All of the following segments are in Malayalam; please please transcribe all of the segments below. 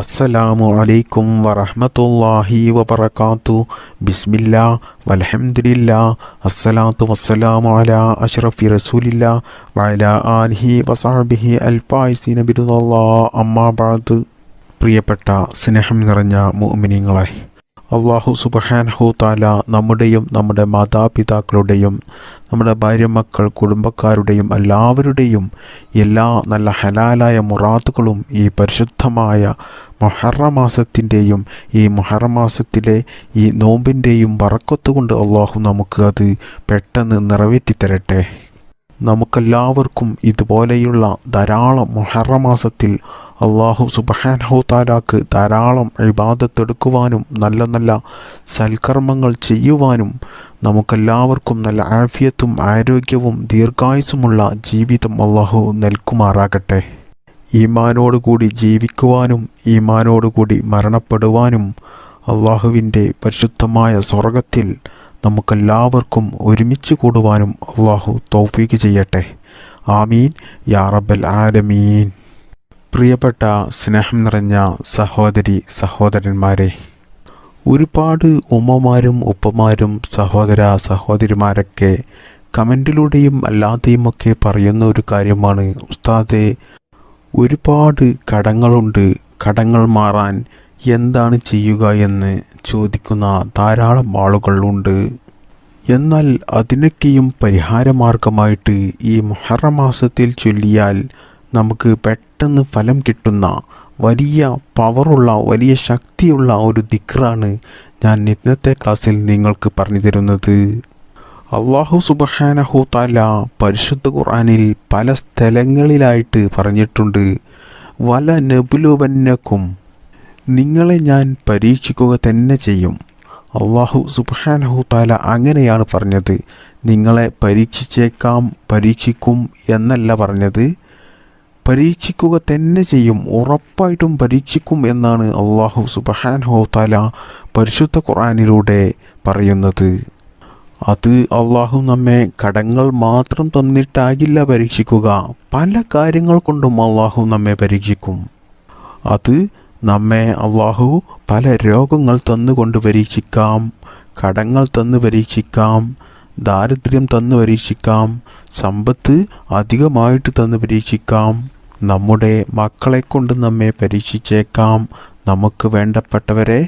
അസ്സലാമു അലൈക്കും വറഹ്മത്തുള്ളാഹി വബറകാതു. ബിസ്മില്ലാ വൽഹംദുലില്ലാ അസ്സലാത്തു വസ്സലാമു അലാ അഷ്റഫി റസൂലില്ലാ വഅലാ ആലിഹി വസഹ്ബിഹി അൽഫായിസീന ബിറുദല്ലാഹ്. അമ്മാ ബഅദ്. പ്രിയപ്പെട്ട സ്നേഹം നിറഞ്ഞ മുഅ്മിനീങ്ങളെ, അല്ലാഹു സുബ്ഹാനഹു തആല നമ്മുടെയും നമ്മുടെ മാതാപിതാക്കളുടെയും നമ്മുടെ ഭാര്യ മക്കൾ കുടുംബക്കാരുടെയും എല്ലാവരുടെയും എല്ലാ നല്ല ഹലാലായ മുറാദുകളും ഈ പരിശുദ്ധമായ മുഹറം മാസത്തിൻ്റെയും ഈ മുഹറം മാസത്തിലെ ഈ നോമ്പിൻ്റെയും ബറക്കത്ത് കൊണ്ട് അല്ലാഹു നമുക്ക് അത് പെട്ടെന്ന് നിറവേറ്റിത്തരട്ടെ. നമുക്കെല്ലാവർക്കും ഇതുപോലെയുള്ള ധാരാളം മുഹറം മാസത്തിൽ അല്ലാഹു സുബ്ഹാനഹു തആലാക്ക് ധാരാളം ഇബാദത്തെടുക്കുവാനും നല്ല നല്ല സൽക്കർമ്മങ്ങൾ ചെയ്യുവാനും നമുക്കെല്ലാവർക്കും നല്ല ആഫിയത്തും ആരോഗ്യവും ദീർഘായുസ്സുമുള്ള ജീവിതം അല്ലാഹു നൽകുമാറാകട്ടെ. ഈമാനോടുകൂടി ജീവിക്കുവാനും ഈമാനോടുകൂടി മരണപ്പെടുവാനും അല്ലാഹുവിൻ്റെ പരിശുദ്ധമായ സ്വർഗത്തിൽ നമുക്കെല്ലാവർക്കും ഒരുമിച്ച് കൂടുവാനും അല്ലാഹു തൗഫീഖ് ചെയ്യട്ടെ. ആമീൻ യാ റബ്ബൽ ആലമീൻ. പ്രിയപ്പെട്ട സ്നേഹം നിറഞ്ഞ സഹോദരി സഹോദരന്മാരെ, ഒരുപാട് ഉമ്മമാരും ഉപ്പമാരും സഹോദര സഹോദരിമാരൊക്കെ കമൻറ്റിലൂടെയും അല്ലാതെയുമൊക്കെ പറയുന്ന ഒരു കാര്യമാണ്, ഉസ്താദേ ഒരുപാട് കടങ്ങളുണ്ട്, കടങ്ങൾ മാറാൻ എന്താണ് ചെയ്യുക എന്ന് ചോദിക്കുന്ന ധാരാളം ആളുകളുണ്ട്. എന്നാൽ അതിനൊക്കെയും പരിഹാരമാർഗമായിട്ട് ഈ മുഹറം മാസത്തിൽ ചൊല്ലിയാൽ നമുക്ക് പെട്ടെന്ന് ഫലം കിട്ടുന്ന വലിയ പവറുള്ള വലിയ ശക്തിയുള്ള ഒരു ദിക്റാണ് ഞാൻ ഇന്നത്തെ ക്ലാസ്സിൽ നിങ്ങൾക്ക് പറഞ്ഞു തരുന്നത്. അല്ലാഹു സുബ്ഹാനഹു തആല പരിശുദ്ധ ഖുർആനിൽ പല സ്ഥലങ്ങളിലായിട്ട് പറഞ്ഞിട്ടുണ്ട്, വല നബ്ലുവന്നക്കും, നിങ്ങളെ ഞാൻ പരീക്ഷിക്കുക തന്നെ ചെയ്യും. അല്ലാഹു സുബ്ഹാനഹു തആല അങ്ങനെയാണ് പറഞ്ഞത്. നിങ്ങളെ പരീക്ഷിച്ചേക്കാം, പരീക്ഷിക്കും എന്നല്ല പറഞ്ഞത്, പരീക്ഷിക്കുക തന്നെ ചെയ്യും, ഉറപ്പായിട്ടും പരീക്ഷിക്കും എന്നാണ് അല്ലാഹു സുബ്ഹാനഹു തആല പരിശുദ്ധ ഖുർആനിലൂടെ പറയുന്നത്. അത് അല്ലാഹു നമ്മെ കടങ്ങൾ മാത്രം തന്നിട്ടാകില്ല പരീക്ഷിക്കുക, പല കാര്യങ്ങൾ കൊണ്ടും അല്ലാഹു നമ്മെ പരീക്ഷിക്കും. അത് നമ്മെ അല്ലാഹു പല രോഗങ്ങൾ തന്നുകൊണ്ട് പരീക്ഷിക്കാം, കടങ്ങൾ തന്ന് പരീക്ഷിക്കാം, ദാരിദ്ര്യം തന്ന് പരീക്ഷിക്കാം, സമ്പത്ത് അധികമായിട്ട് തന്ന് പരീക്ഷിക്കാം, നമ്മുടെ മക്കളെ കൊണ്ട് നമ്മെ പരീക്ഷിച്ചേക്കാം, നമുക്ക് വേണ്ടപ്പെട്ടവരെ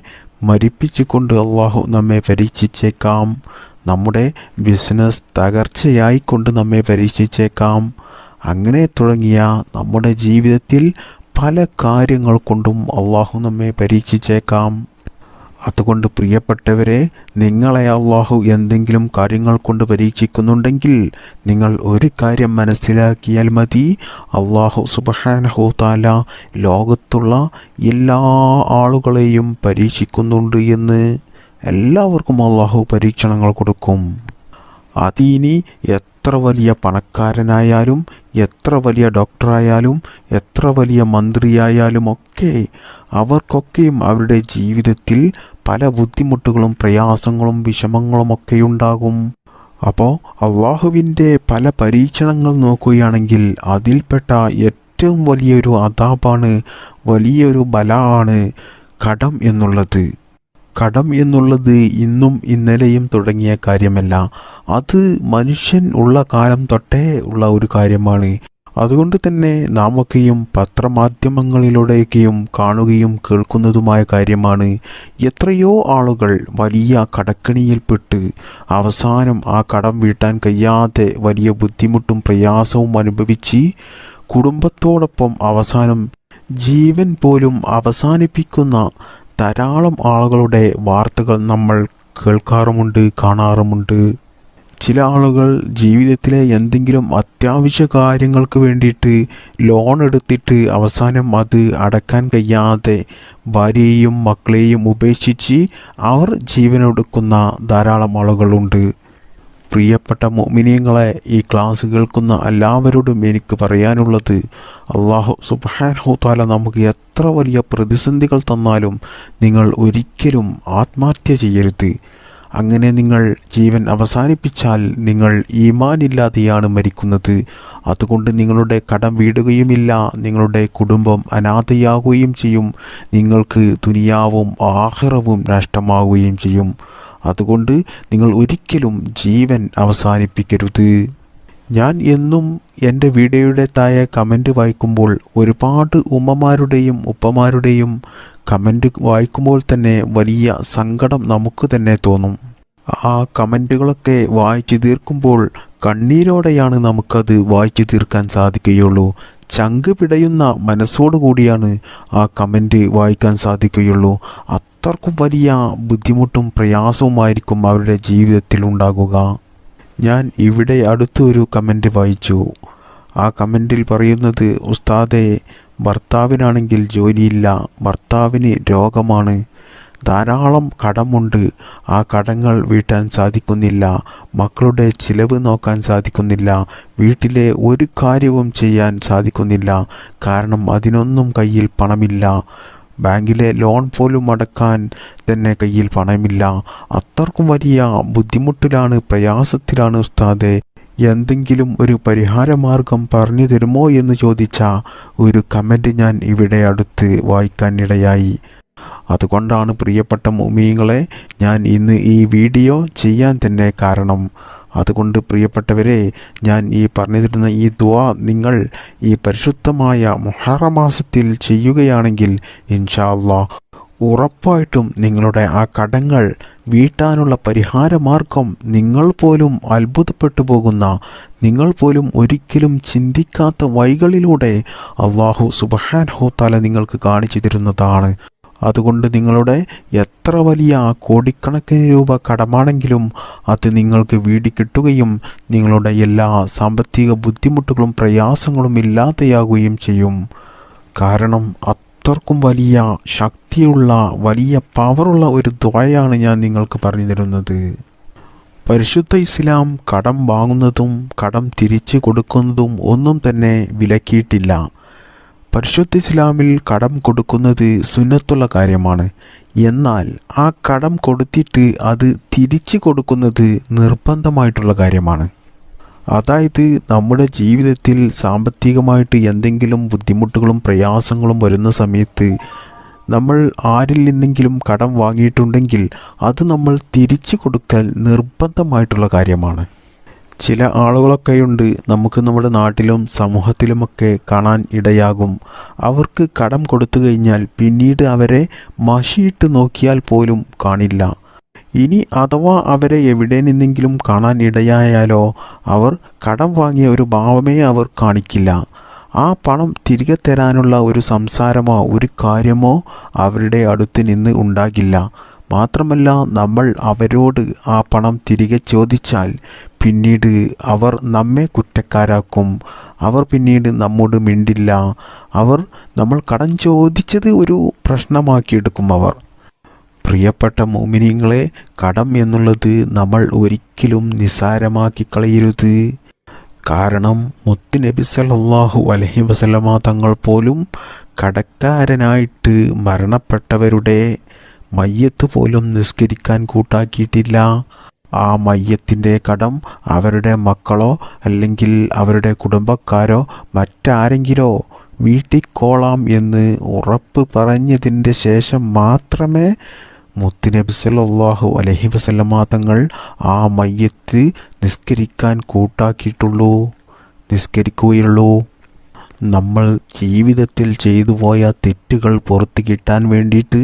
മരിപ്പിച്ചുകൊണ്ട് അല്ലാഹു നമ്മെ പരീക്ഷിച്ചേക്കാം, നമ്മുടെ ബിസിനസ് തകർച്ചയായിക്കൊണ്ട് നമ്മെ പരീക്ഷിച്ചേക്കാം. അങ്ങനെ തുടങ്ങിയ നമ്മുടെ ജീവിതത്തിൽ പല കാര്യങ്ങൾ കൊണ്ടും അല്ലാഹു നമ്മെ പരീക്ഷിച്ചേക്കാം. അതുകൊണ്ട് പ്രിയപ്പെട്ടവരെ, നിങ്ങളെ അല്ലാഹു എന്തെങ്കിലും കാര്യങ്ങൾ കൊണ്ട് പരീക്ഷിക്കുന്നുണ്ടെങ്കിൽ നിങ്ങൾ ഒരു കാര്യം മനസ്സിലാക്കിയാൽ മതി, അല്ലാഹു സുബ്ഹാനഹു തആല ലോകത്തുള്ള എല്ലാ ആളുകളെയും പരീക്ഷിക്കുന്നുണ്ട് എന്ന്. എല്ലാവർക്കും അല്ലാഹു പരീക്ഷണങ്ങൾ കൊടുക്കും. അതിനി എത്ര വലിയ പണക്കാരനായാലും എത്ര വലിയ ഡോക്ടറായാലും എത്ര വലിയ മന്ത്രിയായാലും ഒക്കെ അവർക്കൊക്കെയും അവരുടെ ജീവിതത്തിൽ പല ബുദ്ധിമുട്ടുകളും പ്രയാസങ്ങളും വിഷമങ്ങളും ഒക്കെ ഉണ്ടാകും. അപ്പോൾ അല്ലാഹുവിൻ്റെ പല പരീക്ഷണങ്ങൾ നോക്കുകയാണെങ്കിൽ അതിൽപ്പെട്ട ഏറ്റവും വലിയൊരു അദാബാണ്, വലിയൊരു ബലാണ് കടം എന്നുള്ളത്. കടം എന്നുള്ളത് ഇന്നും ഇന്നലെയും തുടങ്ങിയ കാര്യമല്ല, അത് മനുഷ്യൻ ഉള്ള കാലം തൊട്ടേ ഉള്ള ഒരു കാര്യമാണ്. അതുകൊണ്ട് തന്നെ നാമൊക്കെയും പത്രമാധ്യമങ്ങളിലൂടെയൊക്കെയും കാണുകയും കേൾക്കുന്നതുമായ കാര്യമാണ്. എത്രയോ ആളുകൾ വലിയ കടക്കെണിയിൽപ്പെട്ട് അവസാനം ആ കടം വീട്ടാൻ കഴിയാതെ വലിയ ബുദ്ധിമുട്ടും പ്രയാസവും അനുഭവിച്ച് കുടുംബത്തോടൊപ്പം അവസാനം ജീവൻ പോലും അവസാനിപ്പിക്കുന്ന ധാരാളം ആളുകളുടെ വാർത്തകൾ നമ്മൾ കേൾക്കാറുമുണ്ട്, കാണാറുമുണ്ട്. ചില ആളുകൾ ജീവിതത്തിലെ എന്തെങ്കിലും അത്യാവശ്യ കാര്യങ്ങൾക്ക് വേണ്ടിയിട്ട് ലോൺ എടുത്തിട്ട് അവസാനം അത് അടക്കാൻ കഴിയാതെ ഭാര്യയെയും മക്കളെയും ഉപേക്ഷിച്ച് അവർ ജീവനൊടുക്കുന്ന ധാരാളം ആളുകളുണ്ട്. പ്രിയപ്പെട്ട മുഅ്മിനീങ്ങളെ, ഈ ക്ലാസ് കേൾക്കുന്ന എല്ലാവരോടും എനിക്ക് പറയാനുള്ളത്, അല്ലാഹു സുബ്ഹാനഹു തആല നമുക്ക് എത്ര വലിയ പ്രതിസന്ധികൾ തന്നാലും നിങ്ങൾ ഒരിക്കലും ആത്മഹത്യ ചെയ്യരുത്. അങ്ങനെ നിങ്ങൾ ജീവൻ അവസാനിപ്പിച്ചാൽ നിങ്ങൾ ഈമാനില്ലാതെയാണ് മരിക്കുന്നത്. അതുകൊണ്ട് നിങ്ങളുടെ കടം വീടുകയുമില്ല, നിങ്ങളുടെ കുടുംബം അനാഥയാകുകയും ചെയ്യും, നിങ്ങൾക്ക് ദുനിയാവും ആഖിറവും നഷ്ടമാവുകയും ചെയ്യും. അതുകൊണ്ട് നിങ്ങൾ ഒരിക്കലും ജീവൻ അവസാനിപ്പിക്കരുത്. ഞാൻ എന്നും എൻ്റെ വീഡിയോയുടെ താഴെ കമൻറ്റ് വായിക്കുമ്പോൾ ഒരുപാട് ഉമ്മമാരുടെയും ഉപ്പമാരുടെയും കമൻറ്റ് വായിക്കുമ്പോൾ തന്നെ വലിയ സങ്കടം നമുക്ക് തന്നെ തോന്നും. ആ കമൻറ്റുകളൊക്കെ വായിച്ചു തീർക്കുമ്പോൾ കണ്ണീരോടെയാണ് നമുക്കത് വായിച്ചു തീർക്കാൻ സാധിക്കുകയുള്ളൂ. ചങ്ക് പിടയുന്ന മനസ്സോടുകൂടിയാണ് ആ കമൻറ്റ് വായിക്കാൻ സാധിക്കുകയുള്ളൂ. അത്രക്കും വലിയ ബുദ്ധിമുട്ടും പ്രയാസവുമായിരിക്കും അവരുടെ ജീവിതത്തിൽ ഉണ്ടാകുക. ഞാൻ ഇവിടെ അടുത്തൊരു കമൻറ്റ് വായിച്ചു. ആ കമൻറ്റിൽ പറയുന്നത്, ഉസ്താദേ, ഭർത്താവിനാണെങ്കിൽ ജോലിയില്ല, ഭർത്താവിന് രോഗമാണ്, ധാരാളം കടമുണ്ട്, ആ കടങ്ങൾ വീട്ടാൻ സാധിക്കുന്നില്ല, മക്കളുടെ ചിലവ് നോക്കാൻ സാധിക്കുന്നില്ല, വീട്ടിലെ ഒരു കാര്യവും ചെയ്യാൻ സാധിക്കുന്നില്ല, കാരണം അതിനൊന്നും കയ്യിൽ പണമില്ല, ബാങ്കിലെ ലോൺ പോലും അടക്കാൻ തന്നെ കയ്യിൽ പണമില്ല, അത്രക്കും വലിയ ബുദ്ധിമുട്ടിലാണ്, പ്രയാസത്തിലാണ് ഉസ്താദേ, എന്തെങ്കിലും ഒരു പരിഹാരമാർഗം പറഞ്ഞു തരുമോ എന്ന് ചോദിച്ച ഒരു കമൻറ്റ് ഞാൻ ഇവിടെ അടുത്ത് വായിക്കാനിടയായി. അതുകൊണ്ടാണ് പ്രിയപ്പെട്ട മുഅ്മിനീങ്ങളെ ഞാൻ ഇന്ന് ഈ വീഡിയോ ചെയ്യാൻ തന്നെ കാരണം. അതുകൊണ്ട് പ്രിയപ്പെട്ടവരെ, ഞാൻ ഈ പറഞ്ഞു തരുന്ന ഈ ദുആ നിങ്ങൾ ഈ പരിശുദ്ധമായ മുഹറം മാസത്തിൽ ചെയ്യുകയാണെങ്കിൽ ഇൻഷാ അല്ലാഹ് ഉറപ്പായിട്ടും നിങ്ങളുടെ ആ കടങ്ങൾ വീട്ടാനുള്ള പരിഹാരമാർഗം നിങ്ങൾ പോലും അത്ഭുതപ്പെട്ടു പോകുന്ന, നിങ്ങൾ പോലും ഒരിക്കലും ചിന്തിക്കാത്ത വഴികളിലൂടെ അല്ലാഹു സുബ്ഹാനഹു തആല നിങ്ങൾക്ക് കാണിച്ചു തരുന്നതാണ്. അതുകൊണ്ട് നിങ്ങളുടെ എത്ര വലിയ കോടിക്കണക്കിന് രൂപ കടമാണെങ്കിലും അത് നിങ്ങൾക്ക് വീടി കിട്ടുകയും നിങ്ങളുടെ എല്ലാ സാമ്പത്തിക ബുദ്ധിമുട്ടുകളും പ്രയാസങ്ങളും ഇല്ലാതെയാകുകയും ചെയ്യും. കാരണം അത്രക്കും വലിയ ശക്തിയുള്ള, വലിയ പവറുള്ള ഒരു ദുആയാണ് ഞാൻ നിങ്ങൾക്ക് പറഞ്ഞു തരുന്നത്. പരിശുദ്ധ ഇസ്ലാം കടം വാങ്ങുന്നതും കടം തിരിച്ചു കൊടുക്കുന്നതും ഒന്നും തന്നെ വിലക്കിയിട്ടില്ല. പരിശുദ്ധ ഇസ്ലാമിൽ കടം കൊടുക്കുന്നത് സുന്നത്തുള്ള കാര്യമാണ്. എന്നാൽ ആ കടം കൊടുത്തിട്ട് അത് തിരിച്ചു കൊടുക്കുന്നത് നിർബന്ധമായിട്ടുള്ള കാര്യമാണ്. അതായത് നമ്മുടെ ജീവിതത്തിൽ സാമ്പത്തികമായിട്ട് എന്തെങ്കിലും ബുദ്ധിമുട്ടുകളും പ്രയാസങ്ങളും വരുന്ന സമയത്ത് നമ്മൾ ആരിൽ നിന്നെങ്കിലും കടം വാങ്ങിയിട്ടുണ്ടെങ്കിൽ അത് നമ്മൾ തിരിച്ചു കൊടുക്കൽ നിർബന്ധമായിട്ടുള്ള കാര്യമാണ്. ചില ആളുകളൊക്കെയുണ്ട്, നമുക്ക് നമ്മുടെ നാട്ടിലും സമൂഹത്തിലുമൊക്കെ കാണാൻ ഇടയാകും. അവർക്ക് കടം കൊടുത്തു കഴിഞ്ഞാൽ പിന്നീട് അവരെ മഷിയിട്ട് നോക്കിയാൽ പോലും കാണില്ല. ഇനി അഥവാ അവരെ എവിടെ നിന്നെങ്കിലും കാണാൻ ഇടയായാലോ അവർ കടം വാങ്ങിയ ഒരു ഭാവമേ അവർ കാണിക്കില്ല. ആ പണം തിരികെ തരാനുള്ള ഒരു സംസാരമോ ഒരു കാര്യമോ അവരുടെ അടുത്ത് നിന്ന് ഉണ്ടാകില്ല. മാത്രമല്ല, നമ്മൾ അവരോട് ആ പണം തിരികെ ചോദിച്ചാൽ പിന്നീട് അവർ നമ്മെ കുറ്റക്കാരാക്കും. അവർ പിന്നീട് നമ്മോട് മിണ്ടില്ല. നമ്മൾ കടം ചോദിച്ചത് ഒരു പ്രശ്നമാക്കിയെടുക്കും അവർ. പ്രിയപ്പെട്ട മുഅ്മിനീങ്ങളെ, കടം എന്നുള്ളത് നമ്മൾ ഒരിക്കലും നിസ്സാരമാക്കി കളയരുത്. കാരണം മുത്ത് നബി സല്ലല്ലാഹു അലൈഹി വസല്ലമ തങ്ങൾ പോലും കടക്കാരനായിട്ട് മരണപ്പെട്ടവരുടെ മയ്യത്ത് പോലും നിസ്കരിക്കാൻ കൂട്ടാക്കിയിട്ടില്ല. ആ മയ്യത്തിൻ്റെ കടം അവരുടെ മക്കളോ അല്ലെങ്കിൽ അവരുടെ കുടുംബക്കാരോ മറ്റാരെങ്കിലോ വീട്ടിക്കോളാം എന്ന് ഉറപ്പ് പറഞ്ഞതിൻ്റെ ശേഷം മാത്രമേ മുത്തുനബി സല്ലല്ലാഹു അലൈഹി വസല്ലമ തങ്ങൾ ആ മയ്യത്ത് നിസ്കരിക്കാൻ നിസ്കരിക്കുകയുള്ളൂ. നമ്മൾ ജീവിതത്തിൽ ചെയ്തു പോയ തെറ്റുകൾ പുറത്തു കിട്ടാൻ വേണ്ടിയിട്ട്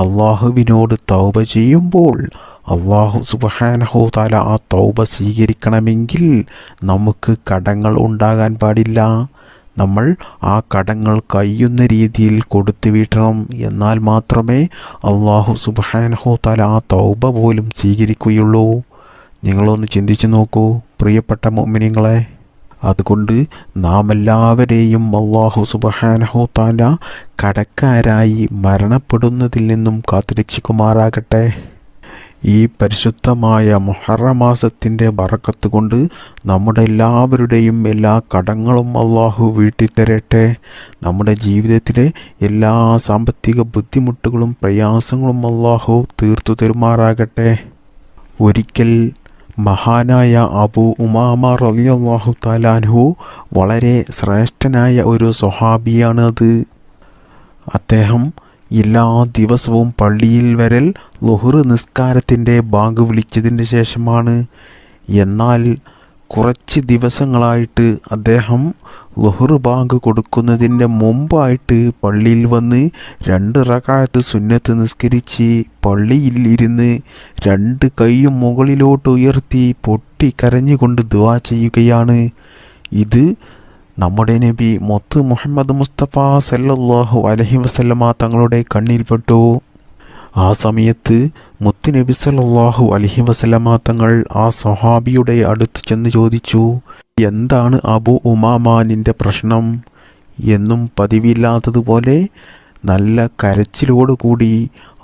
അള്ളാഹുവിനോട് തൗബ ചെയ്യുമ്പോൾ അള്ളാഹു സുബ്ഹാനഹു തആല ആ തൗബ സ്വീകരിക്കണമെങ്കിൽ നമുക്ക് കടങ്ങൾ ഉണ്ടാകാൻ പാടില്ല. നമ്മൾ ആ കടങ്ങൾ കഴിയുന്ന രീതിയിൽ കൊടുത്തു വീട്ടണം. എന്നാൽ മാത്രമേ അള്ളാഹു സുബ്ഹാനഹു തആല ആ തൗബ പോലും സ്വീകരിക്കുകയുള്ളൂ. നിങ്ങളൊന്ന് ചിന്തിച്ചു നോക്കൂ പ്രിയപ്പെട്ട മുഅ്മിനീങ്ങളെ. അതുകൊണ്ട് നാം എല്ലാവരെയും അല്ലാഹു സുബ്ഹാനഹു തആല കടക്കാരായി മരണപ്പെടുന്നതിൽ നിന്നും കാത്തുരക്ഷിക്കുമാറാകട്ടെ. ഈ പരിശുദ്ധമായ മുഹറം മാസത്തിൻ്റെ ബറക്കത്ത് കൊണ്ട് നമ്മുടെ എല്ലാവരുടെയും എല്ലാ കടങ്ങളും അല്ലാഹു വീട്ടിത്തരട്ടെ. നമ്മുടെ ജീവിതത്തിലെ എല്ലാ സാമ്പത്തിക ബുദ്ധിമുട്ടുകളും പ്രയാസങ്ങളും അല്ലാഹു തീർത്തു തരുമാറാകട്ടെ. ഒരിക്കൽ മഹാനായ അബൂ ഉമാമ റളിയല്ലാഹു തആല അൻഹു വളരെ ശ്രേഷ്ഠനായ ഒരു സ്വഹാബിയാണ് അത്. അദ്ദേഹം എല്ലാ ദിവസവും പള്ളിയിൽ വരൽ ളുഹ്ർ നിസ്കാരത്തിൻ്റെ ബാങ്ക് വിളിച്ചതിന് ശേഷമാണ്. എന്നാൽ കുറച്ച് ദിവസങ്ങളായിട്ട് അദ്ദേഹം ളുഹ്ർ ബാങ്ക് കൊടുക്കുന്നതിൻ്റെ മുമ്പായിട്ട് പള്ളിയിൽ വന്ന് 2 റക്അത്ത് സുന്നത്ത് നിസ്കരിച്ച് പള്ളിയിൽ ഇരുന്ന് 2 കൈയും മുകളിലോട്ട് ഉയർത്തി പൊട്ടിക്കരഞ്ഞുകൊണ്ട് ദുആ ചെയ്യുകയാണ്. ഇത് നമ്മുടെ നബി മുത്ത് മുഹമ്മദ് മുസ്തഫ സല്ലല്ലാഹു അലൈഹി വസല്ലമ തങ്ങളുടെ കണ്ണിൽപ്പെട്ടു. ആ സമയത്ത് മുത്ത് നബി സല്ലല്ലാഹു അലൈഹി വസല്ലമ തങ്ങൾ ആ സ്വഹാബിയുടെ അടുത്ത് ചെന്ന് ചോദിച്ചു, എന്താണ് അബൂ ഉമാമ നിൻ്റെ പ്രശ്നം? എന്നും പതിവില്ലാത്തതുപോലെ നല്ല കരച്ചിലോടുകൂടി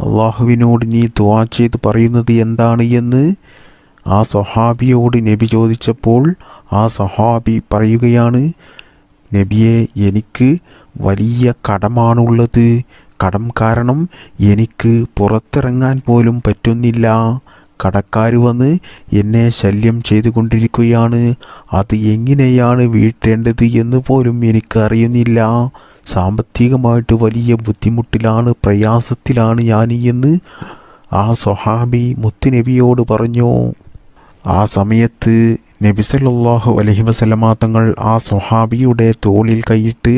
അള്ളാഹുവിനോട് നീ ദുആ ചെയ്ത് പറയുന്നത് എന്താണ് എന്ന് ആ സ്വഹാബിയോട് നബി ചോദിച്ചപ്പോൾ ആ സ്വഹാബി പറയുകയാണ്, നബിയെ, എനിക്ക് വലിയ കടമാണുള്ളത്. കടം കാരണം എനിക്ക് പുറത്തിറങ്ങാൻ പോലും പറ്റുന്നില്ല. കടക്കാർ വന്ന് എന്നെ ശല്യം ചെയ്തുകൊണ്ടിരിക്കുകയാണ്. അത് എങ്ങനെയാണ് വീട്ടേണ്ടത് എന്ന് പോലും എനിക്ക് അറിയുന്നില്ല. സാമ്പത്തികമായിട്ട് വലിയ ബുദ്ധിമുട്ടിലാണ്, പ്രയാസത്തിലാണ് ഞാൻ എന്ന് ആ സ്വഹാബി മുത്തുനബിയോട് പറഞ്ഞു. ആ സമയത്ത് നബി സല്ലല്ലാഹു അലൈഹി വസല്ലമ തങ്ങൾ ആ സ്വഹാബിയുടെ തോളിൽ കൈയിട്ട്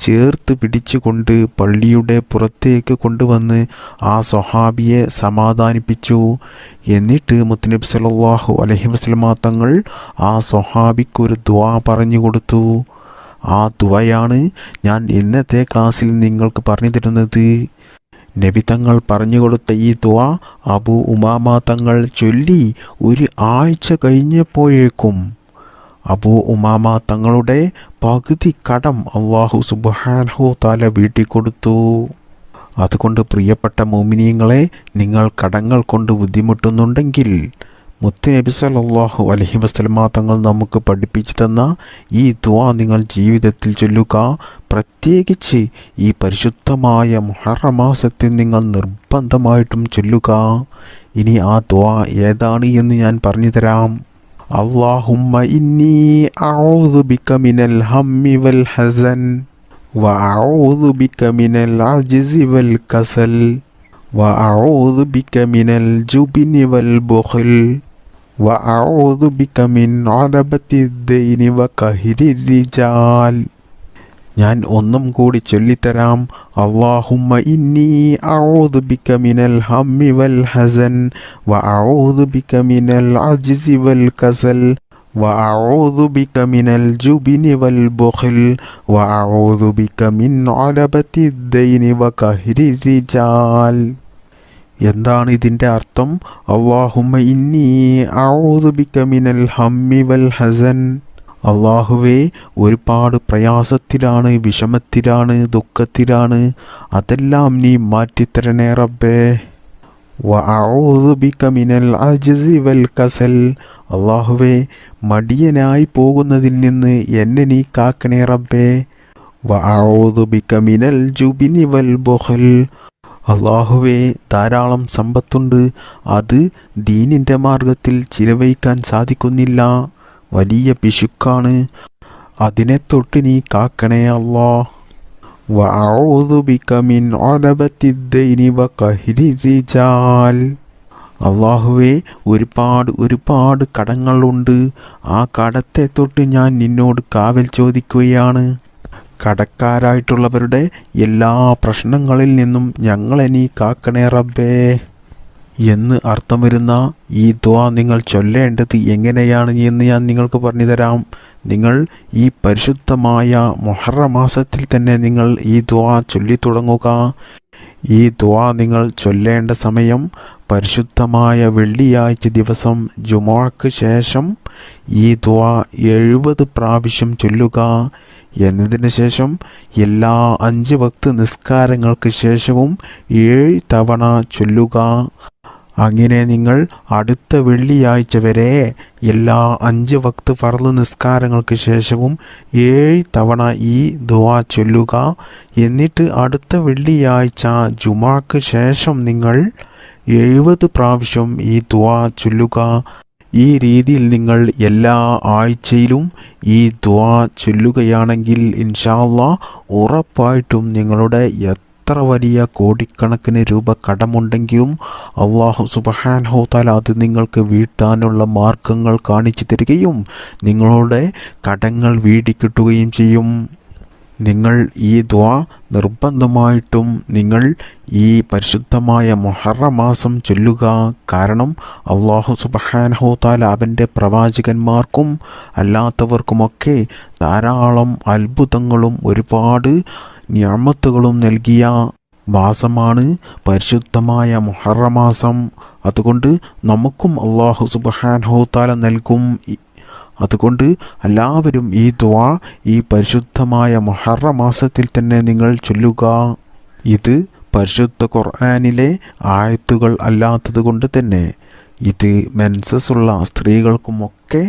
ചേർത്ത് പിടിച്ചുകൊണ്ട് പള്ളിയുടെ പുറത്തേക്ക് കൊണ്ടുവന്ന് ആ സ്വഹാബിയെ സമാധാനിപ്പിച്ചു. എന്നിട്ട് മുത്തുനബി സല്ലല്ലാഹു അലൈഹി വസല്ലമ തങ്ങൾ ആ സ്വഹാബിക്കൊരു ദുആ പറഞ്ഞു കൊടുത്തു. ആ ദുആയാണ് ഞാൻ ഇന്നത്തെ ക്ലാസ്സിൽ നിങ്ങൾക്ക് പറഞ്ഞു തരുന്നത്. നബി തങ്ങൾ പറഞ്ഞു കൊടുത്ത ഈ ദുആ അബൂ ഉമാമ തങ്ങൾ ചൊല്ലി 1 ആഴ്ച കഴിഞ്ഞപ്പോഴേക്കും അബൂ ഉമാമ തങ്ങളുടെ പകുതി കടം അല്ലാഹു സുബ്ഹാനഹു തആല വീട്ടിക്കൊടുത്തു. അതുകൊണ്ട് പ്രിയപ്പെട്ട മുഅ്മിനീങ്ങളെ, നിങ്ങൾ കടങ്ങൾ കൊണ്ട് ബുദ്ധിമുട്ടുന്നുണ്ടെങ്കിൽ മുത്ത് നബി സല്ലല്ലാഹു അലൈഹി വസല്ലമ തങ്ങൾ നമുക്ക് പഠിപ്പിച്ചു തന്ന ഈ ദുആ നിങ്ങൾ ജീവിതത്തിൽ ചൊല്ലുക. പ്രത്യേകിച്ച് ഈ പരിശുദ്ധമായ മുഹറം മാസത്തിൽ നിങ്ങൾ നിർബന്ധമായിട്ടും ചൊല്ലുക. ഇനി ആ ദുആ ഏതാണ് എന്ന് ഞാൻ പറഞ്ഞു തരാം. അല്ലാഹുമ്മ ഇന്നി അഊദു ബിക മിനൽ ഹമ്മി വൽ ഹസൻ വഅഊദു ബിക മിനൽ അജ്സി വൽ കസൽ വഅഊദു ബിക മിനൽ ജുബ്നി വൽ ബുഖൽ വഅഊദു ബിക മിൻ അദബത്തി ദൈനി വഖഹരി റിജാൽ. ഞാൻ ഒന്നും കൂടി ചൊല്ലിത്തരാം. അല്ലാഹുമ്മ ഇന്നി അഊദു ബിക മിനൽ ഹമ്മി വൽ ഹസൻ വഅഊദു ബിക മിനൽ അജ്സി വൽ കസൽ വഅഊദു ബിക മിനൽ ജുബ്നി വൽ ബുഖൽ വഅഊദു ബിക മിൻ അദബത്തി ദൈനി വഖഹരി റിജാൽ. എന്താണ് ഇതിൻ്റെ അർത്ഥം? അല്ലാഹുമ്മ ഇന്നി അഊദു ബിക മിനൽ ഹമ്മി വൽ ഹസൻ. അല്ലാഹുവേ, ഒരുപാട് പ്രയാസത്തിലാണ്, വിഷമത്തിലാണ്, ദുഃഖത്തിലാണ്. അതെല്ലാം നീ മാറ്റിത്തരണേ റബ്ബേ. വഅഊദു ബിക മിനൽ അജ്സി വൽ കസൽ. അല്ലാഹുവേ, മടിയനായി പോകുന്നതിൽ നിന്ന് എന്നെ നീ കാക്കണേ റബ്ബേ. വഅഊദു ബിക മിനൽ ജുബ്നി വൽ ബുഖൽ. അല്ലാഹുവേ, ധാരാളം സമ്പത്തുണ്ട്, അത് ദീനിൻ്റെ മാർഗത്തിൽ ചിലവഴിക്കാൻ സാധിക്കുന്നില്ല. വലിയ പിശുക്കാണ്, അതിനെ തൊട്ട് നീ കാക്കണേ അല്ലാ. വഅഊദു ബിക മിൻ അദബത്തി ദൈനി വഖഹരി റിജാൽ. അല്ലാഹുവേ, ഒരുപാട് കടങ്ങളുണ്ട്. ആ കടത്തെ തൊട്ട് ഞാൻ നിന്നോട് കാവൽ ചോദിക്കുകയാണ്. കടക്കാരായിട്ടുള്ളവരുടെ എല്ലാ പ്രശ്നങ്ങളിൽ നിന്നും ഞങ്ങളെ നീ കാക്കണേ റബ്ബേ എന്ന് അർത്ഥം വരുന്ന ഈ ദുആ നിങ്ങൾ ചൊല്ലേണ്ടത് എങ്ങനെയാണ് എന്ന് ഞാൻ നിങ്ങൾക്ക് പറഞ്ഞു തരാം. നിങ്ങൾ ഈ പരിശുദ്ധമായ മുഹറം മാസത്തിൽ തന്നെ നിങ്ങൾ ഈ ദുആ ചൊല്ലി തുടങ്ങുക. ഈ ദുആ നിങ്ങൾ ചൊല്ലേണ്ട സമയം പരിശുദ്ധമായ വെള്ളിയാഴ്ച ദിവസം ജുമുഅക്ക് ശേഷം ഈ ദുആ 70 പ്രാവശ്യം ചൊല്ലുക. എന്നതിന് ശേഷം എല്ലാ 5 വക്ത് നിസ്കാരങ്ങൾക്ക് ശേഷവും 7 തവണ ചൊല്ലുക. അങ്ങനെ നിങ്ങൾ അടുത്ത വെള്ളിയാഴ്ച വരെ എല്ലാ 5 വക്ത് ഫർള് നിസ്കാരങ്ങൾക്ക് ശേഷവും 7 തവണ ഈ ദുആ ചൊല്ലുക. എന്നിട്ട് അടുത്ത വെള്ളിയാഴ്ച ജുമുഅക്ക് ശേഷം നിങ്ങൾ 70 പ്രാവശ്യം ഈ ദുആ ചൊല്ലുക. ഈ രീതിയിൽ നിങ്ങൾ എല്ലാ ആഴ്ചയിലും ഈ ദുആ ചൊല്ലുകയാണെങ്കിൽ ഇൻഷാ അല്ലാഹ് ഉറപ്പായിട്ടും നിങ്ങളുടെ എത്ര വലിയ കോടിക്കണക്കിന് രൂപ കടമുണ്ടെങ്കിലും അല്ലാഹു സുബ്ഹാനഹു തആല അത് നിങ്ങൾക്ക് വീട്ടാനുള്ള മാർഗങ്ങൾ കാണിച്ചു തരികയും നിങ്ങളുടെ കടങ്ങൾ വീടിക്കിട്ടുകയും ചെയ്യും. നിങ്ങൾ ഈ ദുആ നിർബന്ധമായിട്ടും നിങ്ങൾ ഈ പരിശുദ്ധമായ മുഹറം മാസം ചൊല്ലുക. കാരണം അല്ലാഹു സുബ്ഹാനഹു തആല അവൻ്റെ പ്രവാചകന്മാർക്കും അല്ലാത്തവർക്കുമൊക്കെ ധാരാളം അത്ഭുതങ്ങളും ഒരുപാട് നിഅമത്തുകളും നൽകിയ മാസമാണ് പരിശുദ്ധമായ മുഹറം മാസം. അതുകൊണ്ട് നമുക്കും അല്ലാഹു സുബ്ഹാനഹു തആല നൽകും. അതുകൊണ്ട് എല്ലാവരും ഈ ദുആ ഈ പരിശുദ്ധമായ മുഹറം മാസത്തിൽ തന്നെ നിങ്ങൾ ചൊല്ലുക. ഇത് പരിശുദ്ധ ഖുർആനിലെ ആയത്തുകൾ അല്ലാത്തത് കൊണ്ട് തന്നെ ഇത് മെൻസസ് ഉള്ള സ്ത്രീകൾക്കുമൊക്കെ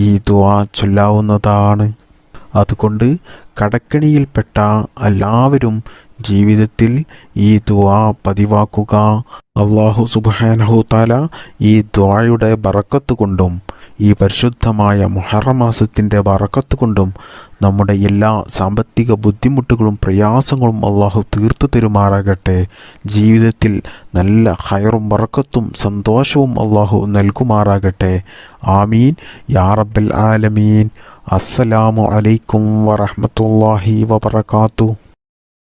ഈ ദുആ ചൊല്ലാവുന്നതാണ്. അതുകൊണ്ട് കടക്കെണിയിൽപ്പെട്ട എല്ലാവരും ജീവിതത്തിൽ ഈ ദുആ പതിവാക്കുക. അല്ലാഹു സുബ്ഹാനഹു തആല ഈ ദുആയുടെ ബറക്കത്ത് കൊണ്ടും ഈ പരിശുദ്ധമായ മുഹറം മാസത്തിൻ്റെ ബറക്കത്ത് കൊണ്ടും നമ്മുടെ എല്ലാ സാമ്പത്തിക ബുദ്ധിമുട്ടുകളും പ്രയാസങ്ങളും അല്ലാഹു തീർത്തു തരുമാറാകട്ടെ. ജീവിതത്തിൽ നല്ല ഖൈറും ബറക്കത്തും സന്തോഷവും അല്ലാഹു നൽകുമാറാകട്ടെ. ആമീൻ യാ റബ്ബൽ ആലമീൻ. അസ്സലാമു അലൈക്കും വറഹ്മത്തുള്ളാഹി വബറകാതുഹു.